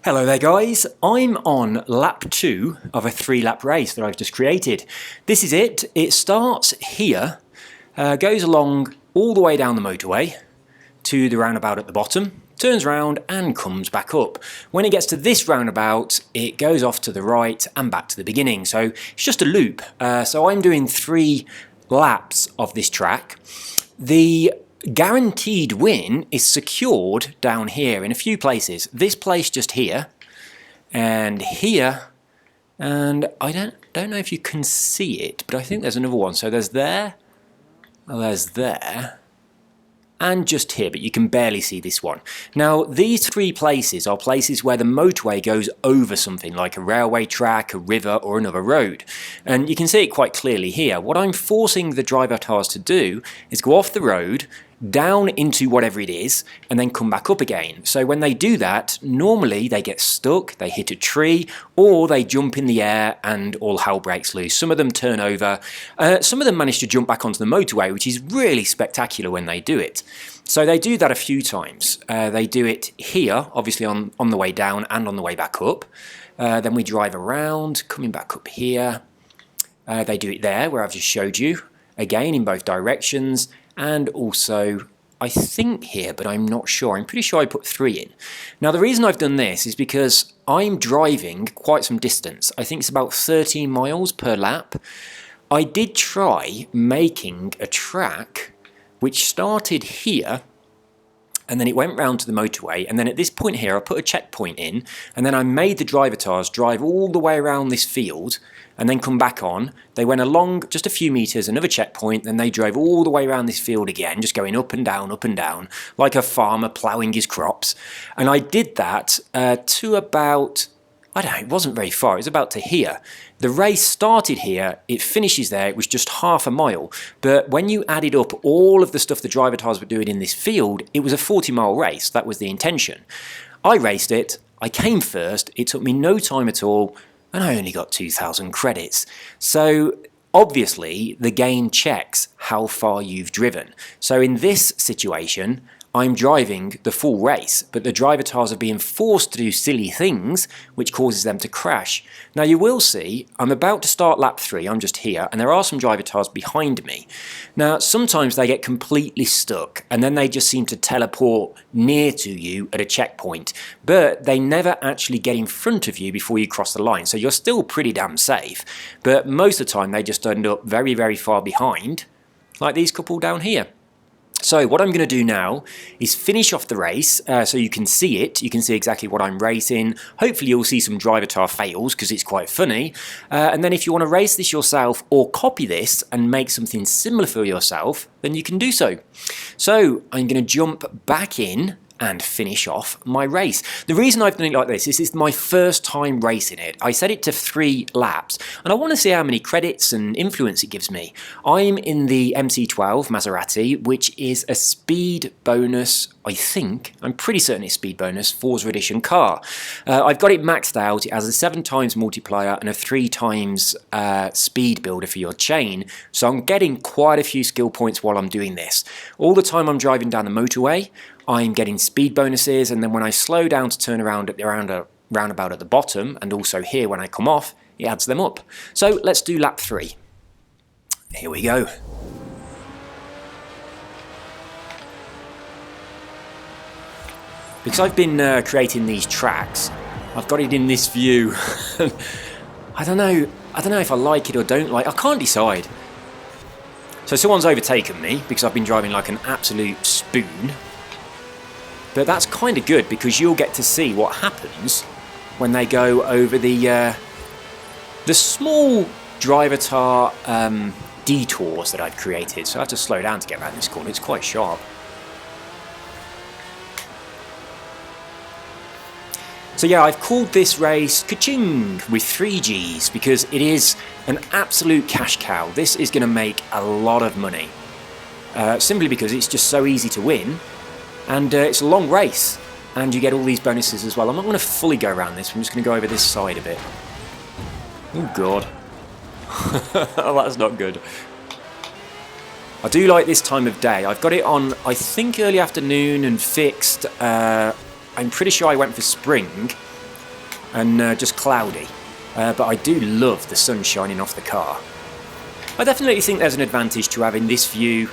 Hello there guys, I'm on lap 2 of a 3-lap race that I've just created. This is it. It starts here, goes along all the way down the motorway to the roundabout at the bottom, turns around and comes back up. When it gets to this roundabout, it goes off to the right and back to the beginning. So it's just a loop. So I'm doing 3 laps of this track. The guaranteed win is secured down here in a few places. This place just here, and here, and I don't know if you can see it, but I think there's another one. So there's there, there's there, and just here, but you can barely see this one. Now, these 3 places are places where the motorway goes over something like a railway track, a river, or another road. And you can see it quite clearly here. What I'm forcing the drivatars to do is go off the road, down into whatever it is, and then come back up again. So when they do that, normally they get stuck, they hit a tree, or they jump in the air and all hell breaks loose. Some of them turn over. Some of them manage to jump back onto the motorway, which is really spectacular when they do it. So they do that a few times. They do it here, obviously on the way down and on the way back up. Then we drive around, coming back up here. They do it there, where I've just showed you, again in both directions. And also, I think here, but I'm not sure. I'm pretty sure I put 3 in. Now, the reason I've done this is because I'm driving quite some distance. I think it's about 13 miles per lap. I did try making a track which started here, and then it went round to the motorway, and then at this point here I put a checkpoint in, and then I made the drivatars drive all the way around this field and then come back on. They went along just a few meters, another checkpoint, then they drove all the way around this field again, just going up and down, like a farmer ploughing his crops. And I did that to about, I don't know, it wasn't very far, it was about to here. The race started here, it finishes there, it was just half a mile. But when you added up all of the stuff the drivatars were doing in this field, it was a 40-mile race. That was the intention. I raced it, I came first, it took me no time at all, and I only got 2,000 credits. So obviously the game checks how far you've driven. So in this situation, I'm driving the full race, but the drivatars are being forced to do silly things, which causes them to crash. Now you will see, I'm about to start lap 3, I'm just here, and there are some drivatars behind me. Now sometimes they get completely stuck, and then they just seem to teleport near to you at a checkpoint, but they never actually get in front of you before you cross the line, so you're still pretty damn safe. But most of the time they just end up very, very far behind, like these couple down here. So what I'm going to do now is finish off the race so you can see it. You can see exactly what I'm racing. Hopefully you'll see some drivatar fails because it's quite funny. And then if you want to race this yourself or copy this and make something similar for yourself, then you can do so. So I'm going to jump back in and finish off my race. The reason I've done it like this is it's my first time racing it. I set it to 3 laps and I want to see how many credits and influence it gives me. I'm in the MC12 Maserati, which is a speed bonus, I think, I'm pretty certain it's speed bonus, Forza Edition car. I've got it maxed out. It has a 7 times multiplier and a 3 times speed builder for your chain. So I'm getting quite a few skill points while I'm doing this. All the time I'm driving down the motorway, I'm getting speed bonuses, and then when I slow down to turn around at the roundabout at the bottom, and also here when I come off, it adds them up. So let's do lap 3. Here we go. Because I've been creating these tracks, I've got it in this view. I don't know if I like it or don't like. I can't decide. So someone's overtaken me because I've been driving like an absolute spoon. But that's kind of good because you'll get to see what happens when they go over the small drivatar detours that I've created. So I have to slow down to get around this corner. It's quite sharp. So yeah, I've called this race Ka-Ching with 3 Gs because it is an absolute cash cow. This is going to make a lot of money. Simply because it's just so easy to win. And it's a long race, and you get all these bonuses as well. I'm not going to fully go around this, I'm just going to go over this side a bit. Oh god. Oh, that's not good. I do like this time of day. I've got it on, I think, early afternoon and fixed. I'm pretty sure I went for spring, and just cloudy. But I do love the sun shining off the car. I definitely think there's an advantage to having this view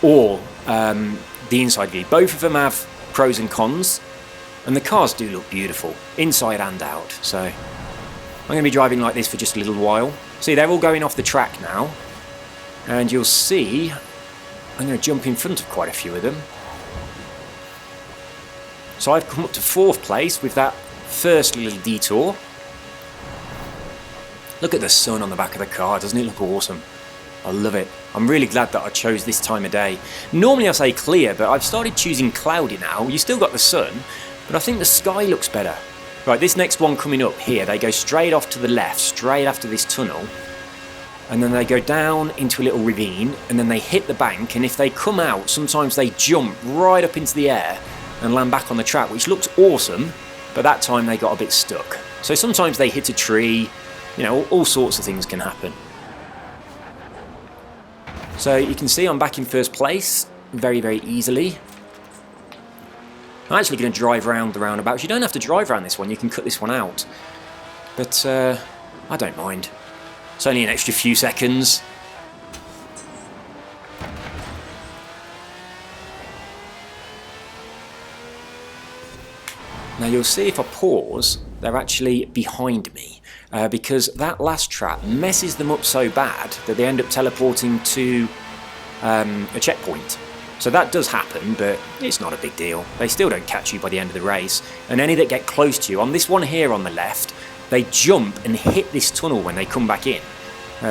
or the inside view. Both of them have pros and cons, and the cars do look beautiful, inside and out. So I'm going to be driving like this for just a little while. See, they're all going off the track now, and you'll see I'm going to jump in front of quite a few of them. So I've come up to 4th place with that first little detour. Look at the sun on the back of the car, doesn't it look awesome? I love it. I'm really glad that I chose this time of day. Normally I say clear, but I've started choosing cloudy now. You still got the sun, but I think the sky looks better. Right, this next one coming up here, they go straight off to the left, straight after this tunnel, and then they go down into a little ravine, and then they hit the bank, and if they come out, sometimes they jump right up into the air and land back on the track, which looks awesome, but that time they got a bit stuck. So sometimes they hit a tree, you know, all sorts of things can happen. So you can see I'm back in 1st place very, very easily. I'm actually going to drive around the roundabouts. You don't have to drive around this one, you can cut this one out. But I don't mind. It's only an extra few seconds. Now you'll see if I pause, they're actually behind me. Because that last trap messes them up so bad that they end up teleporting to a checkpoint. So that does happen, but it's not a big deal. They still don't catch you by the end of the race. And any that get close to you, on this one here on the left, they jump and hit this tunnel when they come back in.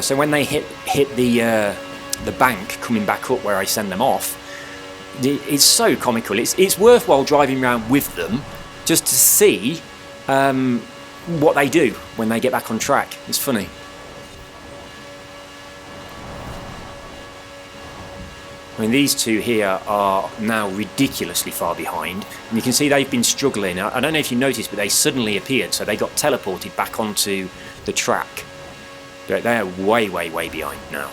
So when they hit the bank coming back up where I send them off, it's so comical. It's worthwhile driving around with them just to see what they do when they get back on track. It's funny. I mean, these two here are now ridiculously far behind, and you can see they've been struggling. I don't know if you noticed, but they suddenly appeared, so they got teleported back onto the track. They're way, way, way behind now.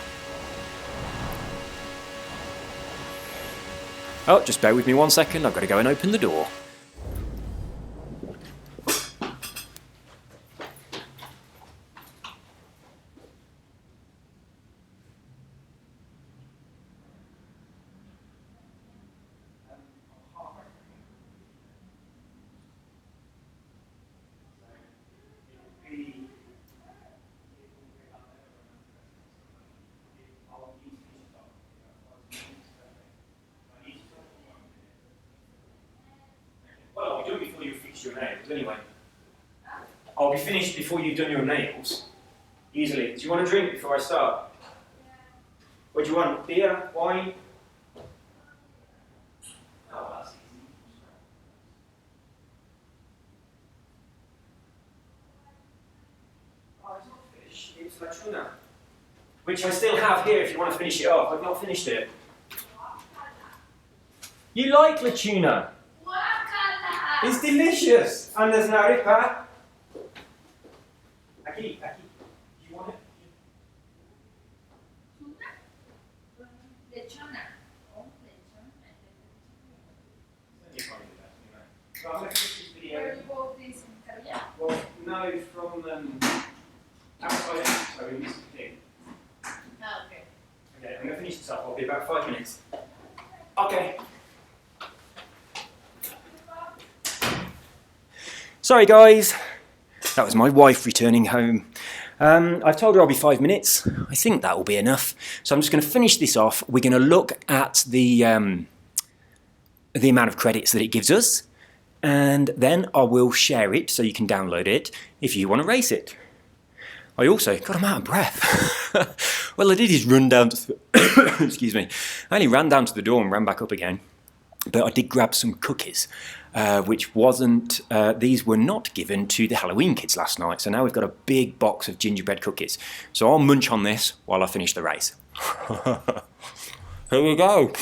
Oh, just bear with me 1 second, I've got to go and open the door. Well, I'll be done before you fix your nails, anyway. I'll be finished before you've done your nails. Easily. Do you want a drink before I start? What do you want? Beer? Wine? Oh, that's easy. Oh, it's not fish. It's la tuna. Which I still have here if you want to finish it off. I've not finished it. You like la tuna? It's delicious! And there's an arepa. Aquí. Do you want it? Lechona. Well, I'm going to finish this video. Where do you bought these in Carriage? Well, no, from outside, so we missed the thing. Ah, okay. Okay, I'm going to finish this up. I'll be about 5 minutes. Okay. Sorry guys, that was my wife returning home. I've told her I'll be 5 minutes. I think that will be enough. So I'm just going to finish this off. We're going to look at the amount of credits that it gives us, and then I will share it so you can download it if you want to race it. I also, God, I'm out of breath. Well, I did is run down to, excuse me, I only ran down to the door and ran back up again. But I did grab some cookies, which wasn't, these were not given to the Halloween kids last night. So now we've got a big box of gingerbread cookies. So I'll munch on this while I finish the race. Here we go.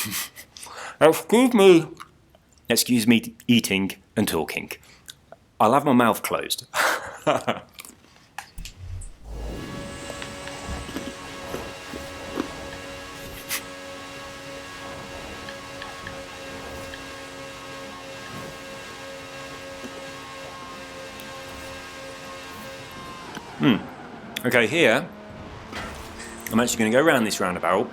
Excuse me eating and talking. I'll have my mouth closed. Okay, here, I'm actually going to go around this roundabout.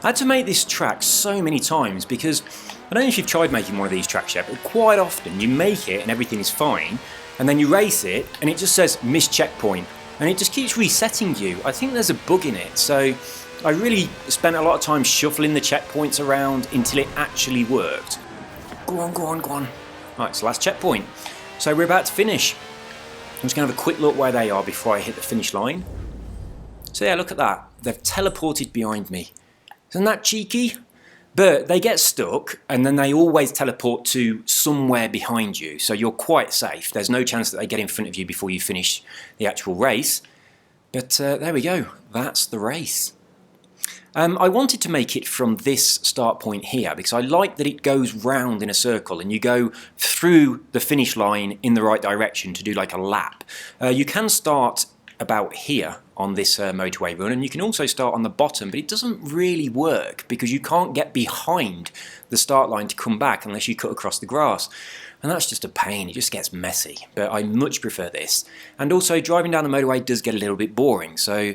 I had to make this track so many times because, I don't know if you've tried making one of these tracks yet, but quite often you make it and everything is fine, and then you race it and it just says missed checkpoint, and it just keeps resetting you. I think there's a bug in it, so I really spent a lot of time shuffling the checkpoints around until it actually worked. Go on, go on, go on. Right, it's the last checkpoint. So we're about to finish. I'm just going to have a quick look where they are before I hit the finish line. So yeah, look at that. They've teleported behind me. Isn't that cheeky? But they get stuck and then they always teleport to somewhere behind you. So you're quite safe. There's no chance that they get in front of you before you finish the actual race. But there we go. That's the race. I wanted to make it from this start point here because I like that it goes round in a circle and you go through the finish line in the right direction to do like a lap. You can start about here on this motorway run, and you can also start on the bottom, but it doesn't really work because you can't get behind the start line to come back unless you cut across the grass. And that's just a pain, it just gets messy, but I much prefer this. And also driving down the motorway does get a little bit boring, so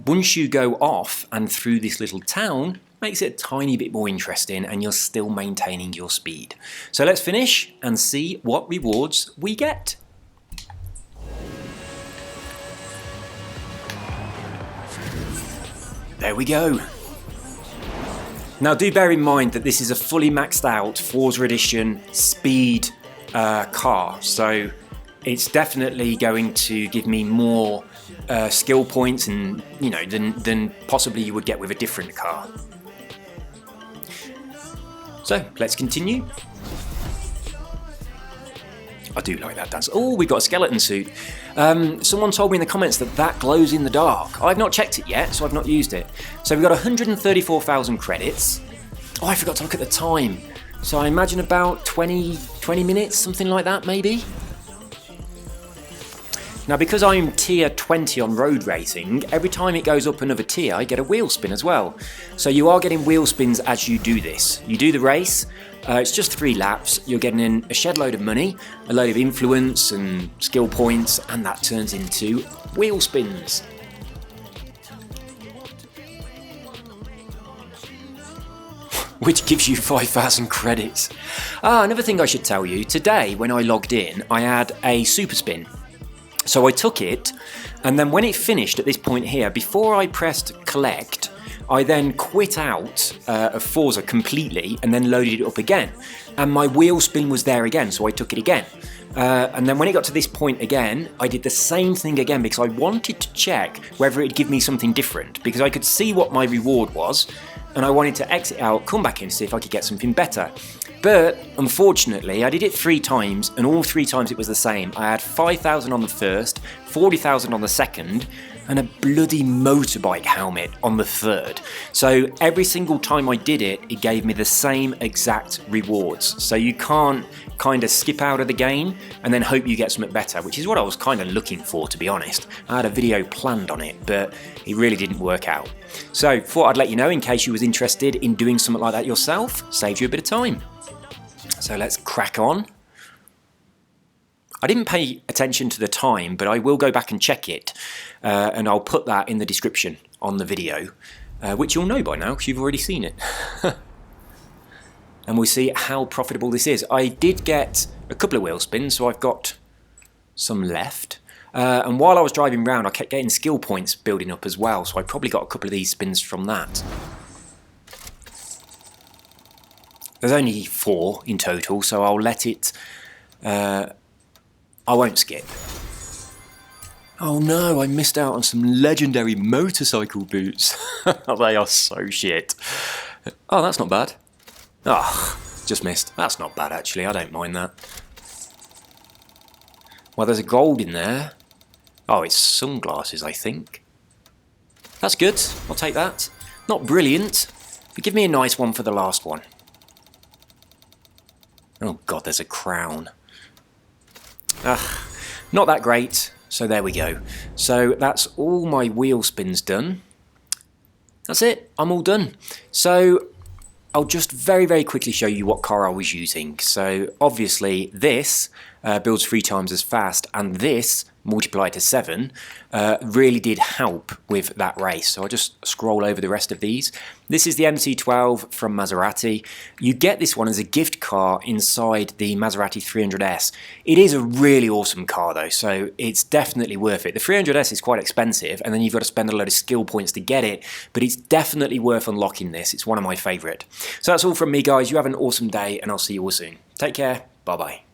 once you go off and through this little town, makes it a tiny bit more interesting and you're still maintaining your speed. So let's finish and see what rewards we get. There we go. Now do bear in mind that this is a fully maxed out Forza Edition speed car, so it's definitely going to give me more skill points and than possibly you would get with a different car. So let's continue. I do like that dance. Oh, we got a skeleton suit. Someone told me in the comments that that glows in the dark. I've not checked it yet, so I've not used it. So we've got 134,000 credits. Oh, I forgot to look at the time. So I imagine about 20 minutes, something like that, maybe? Now, because I'm tier 20 on road racing, every time it goes up another tier, I get a wheel spin as well. So you are getting wheel spins as you do this. You do the race, it's just 3 laps, you're getting in a shed load of money, a load of influence and skill points, and that turns into wheel spins. Which gives you 5,000 credits. Another thing I should tell you, today when I logged in, I had a super spin. So I took it, and then when it finished at this point here, before I pressed collect, I then quit out of Forza completely and then loaded it up again. And my wheel spin was there again, so I took it again. And then when it got to this point again, I did the same thing again because I wanted to check whether it'd give me something different, because I could see what my reward was, and I wanted to exit out, come back in to see if I could get something better. But unfortunately, I did it 3 times, and all 3 times it was the same. I had 5,000 on the first, 40,000 on the second, and a bloody motorbike helmet on the third. So every single time I did it, it gave me the same exact rewards. So you can't kind of skip out of the game and then hope you get something better, which is what I was kind of looking for, to be honest. I had a video planned on it, but it really didn't work out. So thought I'd let you know in case you was interested in doing something like that yourself. Saves you a bit of time. So let's crack on. I didn't pay attention to the time, but I will go back and check it, and I'll put that in the description on the video, which you'll know by now because you've already seen it. And we'll see how profitable this is. I did get a couple of wheel spins, so I've got some left. And while I was driving around, I kept getting skill points building up as well, so I probably got a couple of these spins from that. There's only 4 in total, so I'll let it... I won't skip. Oh no, I missed out on some legendary motorcycle boots. They are so shit. Oh, that's not bad. Oh, just missed. That's not bad actually, I don't mind that. Well, there's a gold in there. Oh, it's sunglasses, I think. That's good, I'll take that. Not brilliant, but give me a nice one for the last one. Oh god, there's a crown. Not that great, so there we go. So that's all my wheel spins done. That's it, I'm all done. So I'll just very, very quickly show you what car I was using. So obviously this builds 3 times as fast, and this multiplied to 7 really did help with that race. So I'll just scroll over the rest of these. This is the MC12 from Maserati. You get this one as a gift car inside the Maserati 300S. It is a really awesome car though, so it's definitely worth it. The 300S is quite expensive, and then you've got to spend a load of skill points to get it, but it's definitely worth unlocking this. It's one of my favourite. So that's all from me, guys. You have an awesome day, and I'll see you all soon. Take care. Bye-bye.